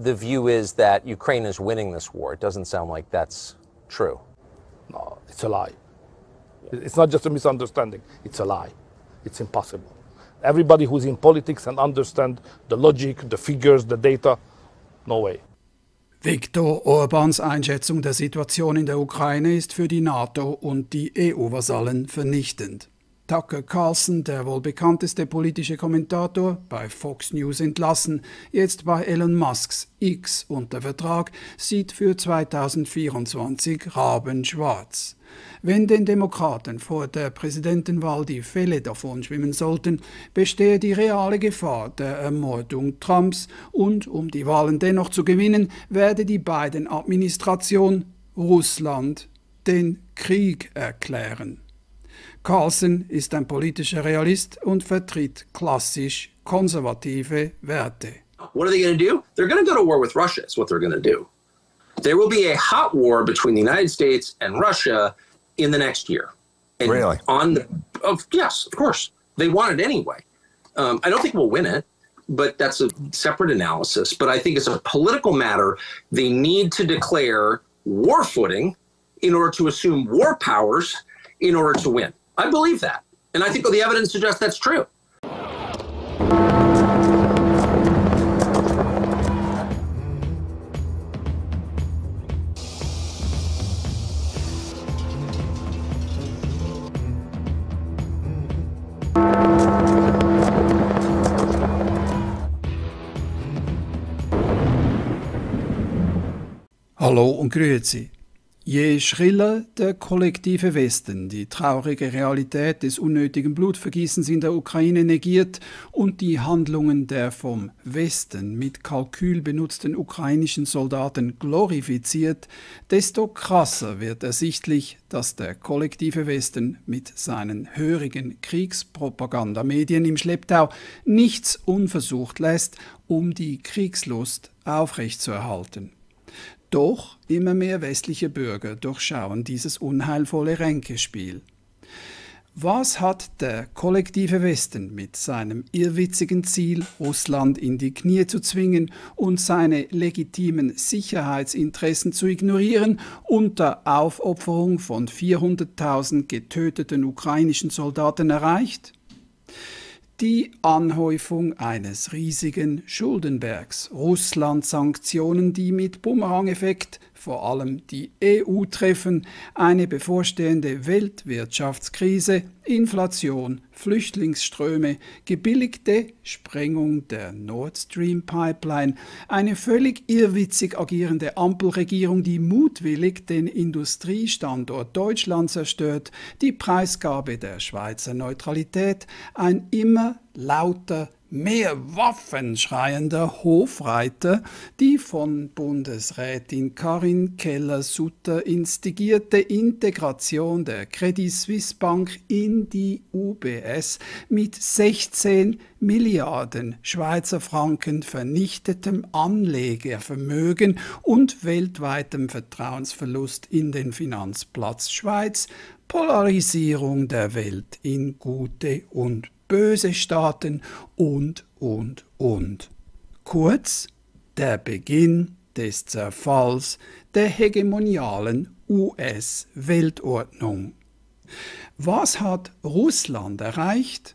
the view is that Ukraine is winning this war. It doesn't sound like that's true. No, it's a lie. It's not just a misunderstanding, it's a lie. It's impossible. Everybody who's in politics and understand the logic, the figures, the data, no way. Viktor Orbáns Einschätzung der Situation in der Ukraine ist für die NATO und die EU-Vasallen vernichtend. Tucker Carlson, der wohl bekannteste politische Kommentator, bei Fox News entlassen, jetzt bei Elon Musks X unter Vertrag, sieht für 2024 rabenschwarz. Wenn den Demokraten vor der Präsidentenwahl die Fälle davon schwimmen sollten, bestehe die reale Gefahr der Ermordung Trumps und um die Wahlen dennoch zu gewinnen, werde die Biden-Administration Russland den Krieg erklären. Carlson ist ein politischer Realist und vertritt klassisch konservative Werte. What are they going to do? They're going to go to war with Russia, is what they're going to do. There will be a hot war between the United States and Russia in the next year. And really? Yes, of course. They want it anyway. I don't think we'll win it, but that's a separate analysis. But I think it's a political matter. They need to declare war footing in order to assume war powers in order to win. I believe that. And I think the evidence suggests that's true. Hallo und grüezi. Je schriller der kollektive Westen die traurige Realität des unnötigen Blutvergießens in der Ukraine negiert und die Handlungen der vom Westen mit Kalkül benutzten ukrainischen Soldaten glorifiziert, desto krasser wird ersichtlich, dass der kollektive Westen mit seinen hörigen Kriegspropagandamedien im Schlepptau nichts unversucht lässt, um die Kriegslust aufrechtzuerhalten. Doch immer mehr westliche Bürger durchschauen dieses unheilvolle Ränkespiel. Was hat der kollektive Westen mit seinem irrwitzigen Ziel, Russland in die Knie zu zwingen und seine legitimen Sicherheitsinteressen zu ignorieren, unter Aufopferung von 400.000 getöteten ukrainischen Soldaten erreicht? Die Anhäufung eines riesigen Schuldenbergs, Russland-Sanktionen, die mit Bumerang-Effekt vor allem die EU treffen, eine bevorstehende Weltwirtschaftskrise, Inflation, Flüchtlingsströme, gebilligte Sprengung der Nord Stream Pipeline, eine völlig irrwitzig agierende Ampelregierung, die mutwillig den Industriestandort Deutschland zerstört, die Preisgabe der Schweizer Neutralität, ein immer lauter mehr Waffen schreiender Hofreiter, die von Bundesrätin Karin Keller-Sutter instigierte Integration der Credit Suisse Bank in die UBS mit 16 Milliarden Schweizer Franken vernichtetem Anlegervermögen und weltweitem Vertrauensverlust in den Finanzplatz Schweiz, Polarisierung der Welt in gute und böse Staaten und. Kurz, der Beginn des Zerfalls der hegemonialen US-Weltordnung. Was hat Russland erreicht?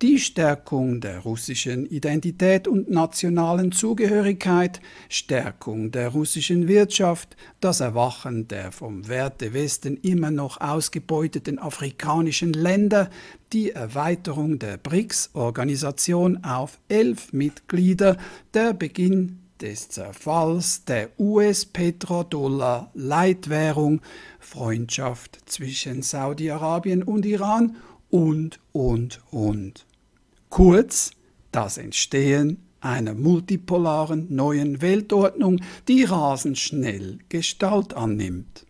Die Stärkung der russischen Identität und nationalen Zugehörigkeit, Stärkung der russischen Wirtschaft, das Erwachen der vom Wertewesten immer noch ausgebeuteten afrikanischen Länder, die Erweiterung der BRICS-Organisation auf 11 Mitglieder, der Beginn des Zerfalls der US-Petrodollar-Leitwährung, Freundschaft zwischen Saudi-Arabien und Iran und. Kurz, das Entstehen einer multipolaren neuen Weltordnung, die rasend schnell Gestalt annimmt.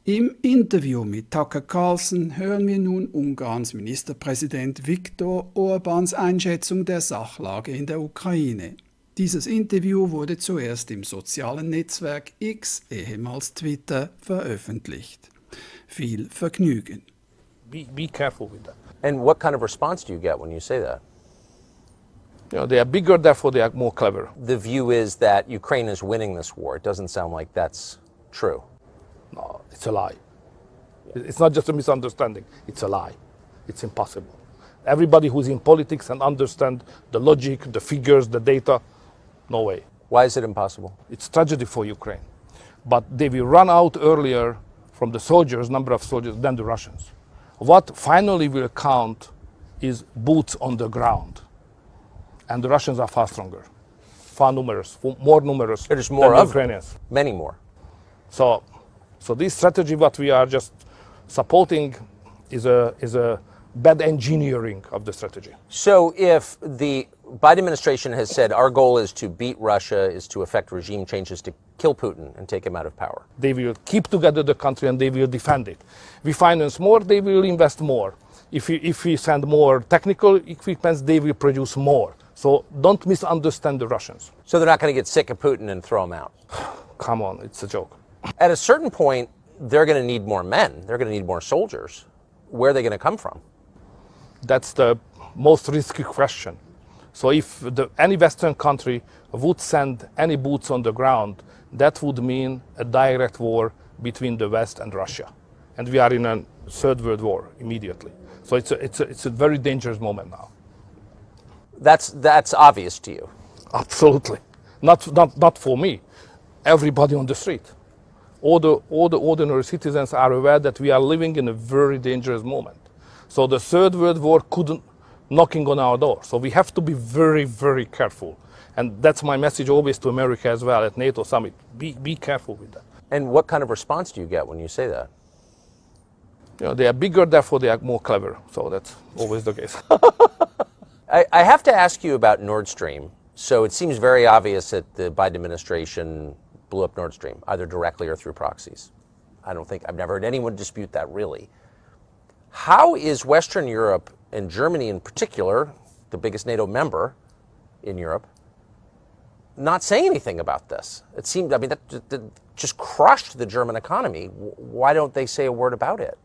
Im Interview mit Tucker Carlson hören wir nun Ungarns Ministerpräsident Viktor Orbáns Einschätzung der Sachlage in der Ukraine. Dieses Interview wurde zuerst im sozialen Netzwerk X, ehemals Twitter, veröffentlicht. Viel Vergnügen. Be careful with that. And what kind of response do you get when you say that? You know, they are bigger, therefore they are more clever. The view is that Ukraine is winning this war. It doesn't sound like that's true. No, it's a lie. It's not just a misunderstanding. It's a lie. It's impossible. Everybody who's in politics and understand the logic, the figures, the data, no way. Why is it impossible? It's tragedy for Ukraine. But they will run out earlier from the soldiers, number of soldiers, than the Russians. What finally will count is boots on the ground. And the Russians are far stronger, far numerous, more numerous There's more than the of Ukrainians. Many more. So this strategy, what we are just supporting, is a bad engineering of the strategy. So if the Biden administration has said our goal is to beat Russia, is to effect regime changes, to kill Putin and take him out of power. They will keep together the country and they will defend it. We finance more, they will invest more. If we send more technical equipment, they will produce more. So don't misunderstand the Russians. So they're not going to get sick of Putin and throw him out. Come on, it's a joke. At a certain point, they're going to need more men. They're going to need more soldiers. Where are they going to come from? That's the most risky question. So if any Western country would send any boots on the ground, that would mean a direct war between the West and Russia. And we are in a third world war immediately. So it's a very dangerous moment now. That's obvious to you. Absolutely. Not for me. Everybody on the street. All the ordinary citizens are aware that we are living in a very dangerous moment. So the third world war couldn't knocking on our door. So we have to be very, very careful. And that's my message always to America as well at NATO summit. Be careful with that. And what kind of response do you get when you say that? You know, they are bigger, therefore they are more clever. So that's always the case. I have to ask you about Nord Stream. So it seems very obvious that the Biden administration blew up Nord Stream, either directly or through proxies. I've never heard anyone dispute that, really. How is Western Europe, and Germany in particular, the biggest NATO member in Europe, not saying anything about this? It seemed, that just crushed the German economy. Why don't they say a word about it?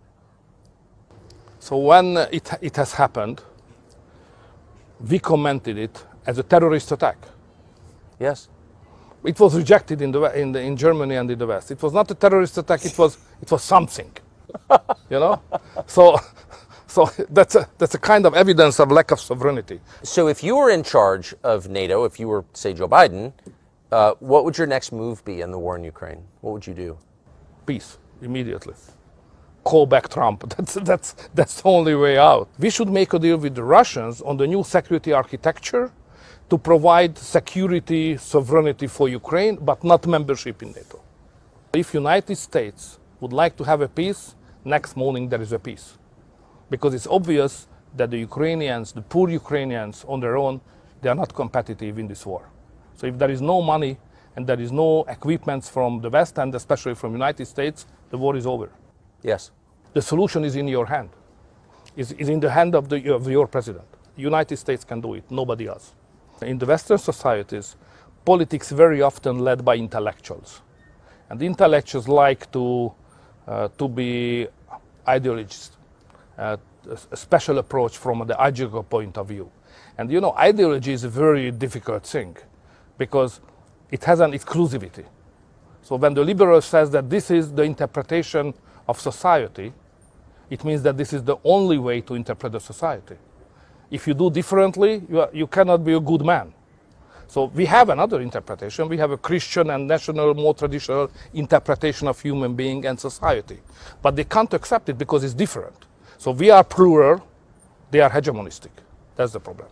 So when it has happened, we commented it as a terrorist attack. Yes. It was rejected in Germany and in the West. It was not a terrorist attack. It was something, you know. So that's a kind of evidence of lack of sovereignty. So if you were in charge of NATO, if you were, say, Joe Biden, what would your next move be in the war in Ukraine? What would you do? Peace immediately. Call back Trump. That's the only way out. We should make a deal with the Russians on the new security architecture to provide security, sovereignty for Ukraine, but not membership in NATO. If United States would like to have a peace, next morning there is a peace. Because it's obvious that the Ukrainians, the poor Ukrainians on their own, they are not competitive in this war. So if there is no money and there is no equipment from the West and especially from United States, the war is over. Yes. The solution is in your hand. Is in the hand of your president. The United States can do it, nobody else. In the Western societies, politics very often led by intellectuals. And the intellectuals like to be ideologists, a special approach from the ideological point of view. And you know, ideology is a very difficult thing because it has an exclusivity. So when the liberal says that this is the interpretation of society, it means that this is the only way to interpret the society. If you do differently, you cannot be a good man. So we have another interpretation. We have a Christian and national, more traditional interpretation of human being and society. But they can't accept it because it's different. So we are plural, they are hegemonistic. That's the problem.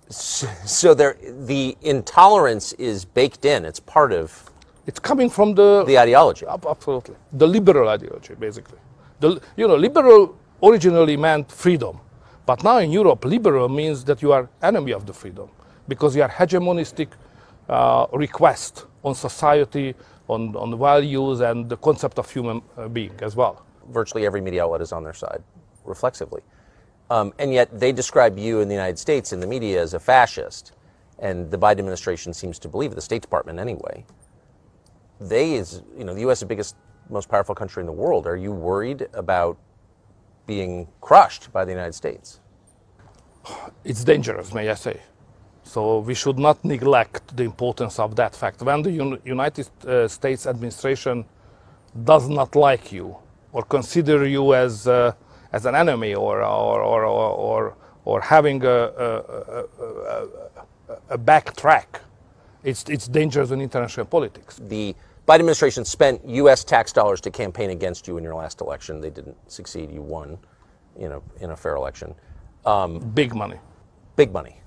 So the intolerance is baked in. It's part of... It's coming from the ideology. Absolutely. The liberal ideology, basically. Liberal originally meant freedom. But now in Europe, liberal means that you are enemy of the freedom because you are hegemonistic request on society, on values and the concept of human being as well. Virtually every media outlet is on their side, reflexively. And yet they describe you in the United States in the media as a fascist. And the Biden administration seems to believe, the State Department anyway. The U.S. is the biggest, most powerful country in the world. Are you worried about being crushed by the United States? It's dangerous, may I say. So we should not neglect the importance of that fact. When the United States administration does not like you or consider you as an enemy or having a backtrack, it's dangerous in international politics. The Biden administration spent U.S. tax dollars to campaign against you in your last election. They didn't succeed. You won, in a fair election. Big money. Big money.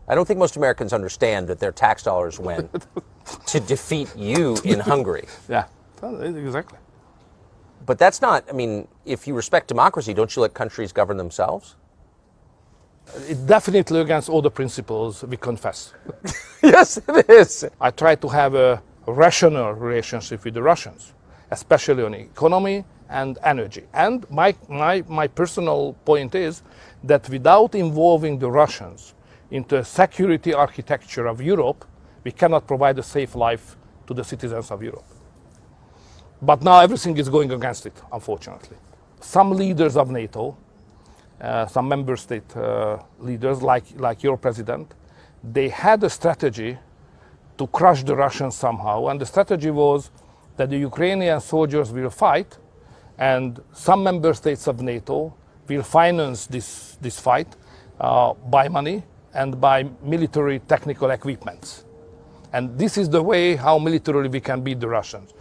I don't think most Americans understand that their tax dollars went to defeat you in Hungary. Yeah, exactly. But that's not, if you respect democracy, don't you let countries govern themselves? It's definitely against all the principles we confess. Yes, it is. I try to have a rational relationship with the Russians, especially on economy and energy. And my personal point is that without involving the Russians into a security architecture of Europe, we cannot provide a safe life to the citizens of Europe. But now everything is going against it, unfortunately. Some leaders of NATO, some member state leaders, like your president, they had a strategy to crush the Russians somehow, and the strategy was that the Ukrainian soldiers will fight, and some member states of NATO will finance this fight by money and by military technical equipments. And this is the way how militarily we can beat the Russians.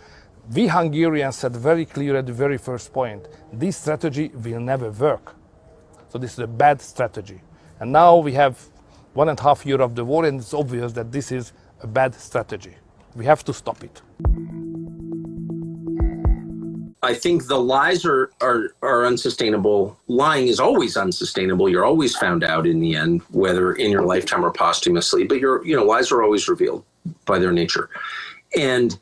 We Hungarians said very clear at the very first point, this strategy will never work. So this is a bad strategy. And now we have 1.5 years of the war, and it's obvious that this is a bad strategy. We have to stop it. I think the lies are unsustainable. Lying is always unsustainable. You're always found out in the end, whether in your lifetime or posthumously. But lies are always revealed by their nature. And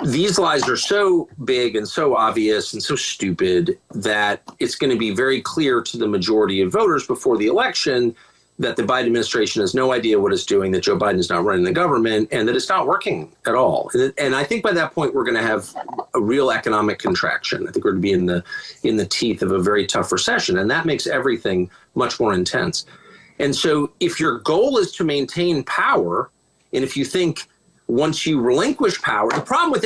these lies are so big and so obvious and so stupid that it's going to be very clear to the majority of voters before the election that the Biden administration has no idea what it's doing, that Joe Biden is not running the government, and that it's not working at all. And I think by that point, we're going to have a real economic contraction. I think we're going to be in the teeth of a very tough recession, and that makes everything much more intense. And so if your goal is to maintain power, and if you think once you relinquish power, the problem with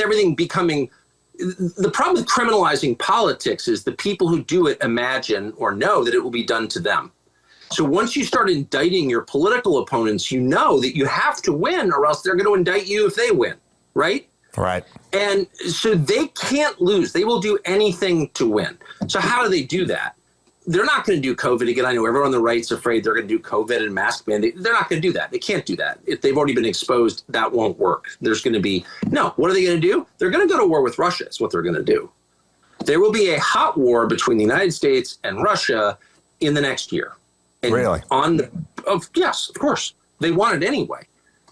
criminalizing politics is the people who do it imagine or know that it will be done to them. So once you start indicting your political opponents, you know that you have to win or else they're going to indict you if they win, right? Right. And so they can't lose. They will do anything to win. So how do they do that? They're not going to do COVID again. I know everyone on the right's afraid they're going to do COVID and mask mandate. They're not going to do that. They can't do that. If they've already been exposed, that won't work. There's going to be, no, what are they going to do? They're going to go to war with Russia is what they're going to do. There will be a hot war between the United States and Russia in the next year. And really? Yes, of course. They want it anyway.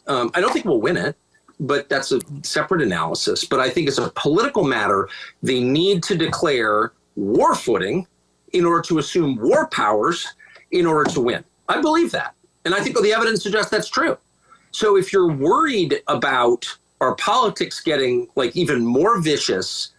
I don't think we'll win it, but that's a separate analysis. But I think it's a political matter. They need to declare war footing in order to assume war powers in order to win. I believe that. And I think the evidence suggests that's true. So if you're worried about our politics getting even more vicious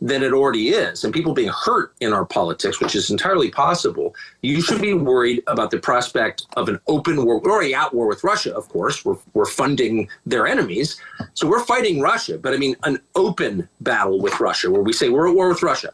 than it already is, and people being hurt in our politics, which is entirely possible, you should be worried about the prospect of an open war. We're already at war with Russia, of course. We're funding their enemies. So we're fighting Russia. But an open battle with Russia where we say we're at war with Russia.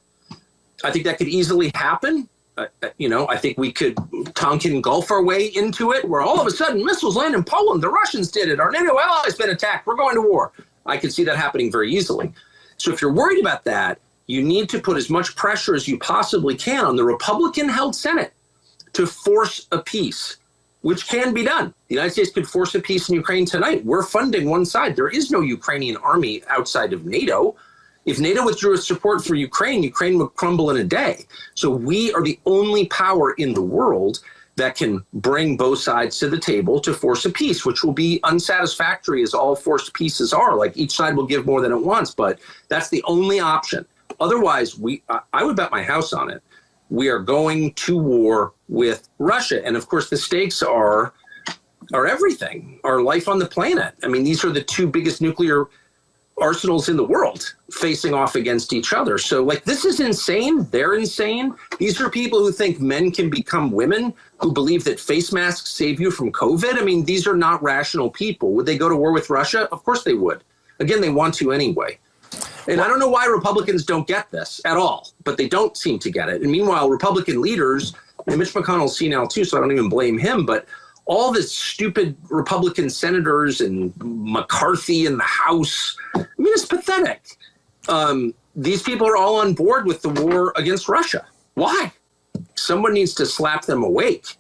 I think that could easily happen. I think we could Tonkin Gulf our way into it, where all of a sudden missiles land in Poland. The Russians did it. Our NATO ally's been attacked. We're going to war. I could see that happening very easily. So if you're worried about that, you need to put as much pressure as you possibly can on the Republican-held Senate to force a peace, which can be done. The United States could force a peace in Ukraine tonight. We're funding one side. There is no Ukrainian army outside of NATO. If NATO withdrew its support for Ukraine, Ukraine would crumble in a day. So we are the only power in the world that can bring both sides to the table to force a peace, which will be unsatisfactory as all forced peaces are. Each side will give more than it wants, but that's the only option. Otherwise, I would bet my house on it. We are going to war with Russia. And of course, the stakes are everything, our life on the planet. These are the two biggest nuclear arsenals in the world facing off against each other. So like, this is insane. They're insane. These are people who think men can become women, who believe that face masks save you from COVID. I mean, these are not rational people. Would they go to war with Russia? Of course they would. Again, they want to anyway. And I don't know why Republicans don't get this at all, but they don't seem to get it. And meanwhile, Republican leaders, and Mitch McConnell's senile too, so I don't even blame him, but all this stupid Republican senators and McCarthy in the House, I mean, it's pathetic. These people are all on board with the war against Russia. Why? Someone needs to slap them awake.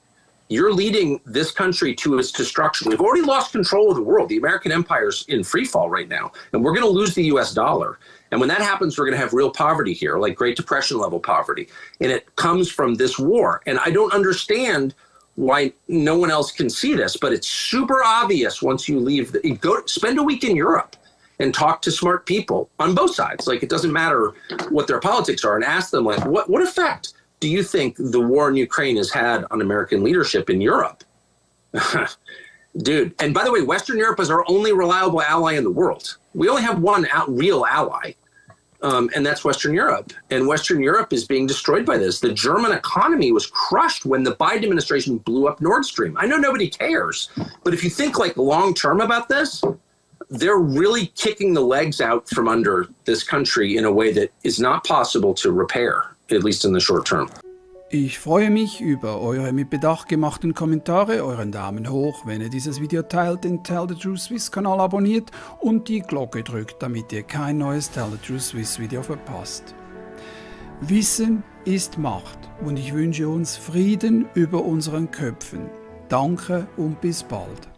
You're leading this country to its destruction. We've already lost control of the world. The American empire's in free fall right now, and we're going to lose the US dollar. And when that happens, we're going to have real poverty here, like Great Depression level poverty. And it comes from this war. And I don't understand why no one else can see this, but it's super obvious once you leave. Spend a week in Europe and talk to smart people on both sides. Like, it doesn't matter what their politics are, and ask them, like, what effect do you think the war in Ukraine has had on American leadership in Europe? Dude, and by the way, Western Europe is our only reliable ally in the world. We only have one real ally, and that's Western Europe. And Western Europe is being destroyed by this. The German economy was crushed when the Biden administration blew up Nord Stream. I know nobody cares, but if you think like long term about this, they're really kicking the legs out from under this country in a way that is not possible to repair, at least in the short term. Ich freue mich über eure mit Bedacht gemachten Kommentare, euren Daumen hoch, wenn ihr dieses Video teilt, den Tell the Truth Swiss Kanal abonniert und die Glocke drückt, damit ihr kein neues Tell the Truth Swiss Video verpasst. Wissen ist Macht und ich wünsche uns Frieden über unseren Köpfen. Danke und bis bald.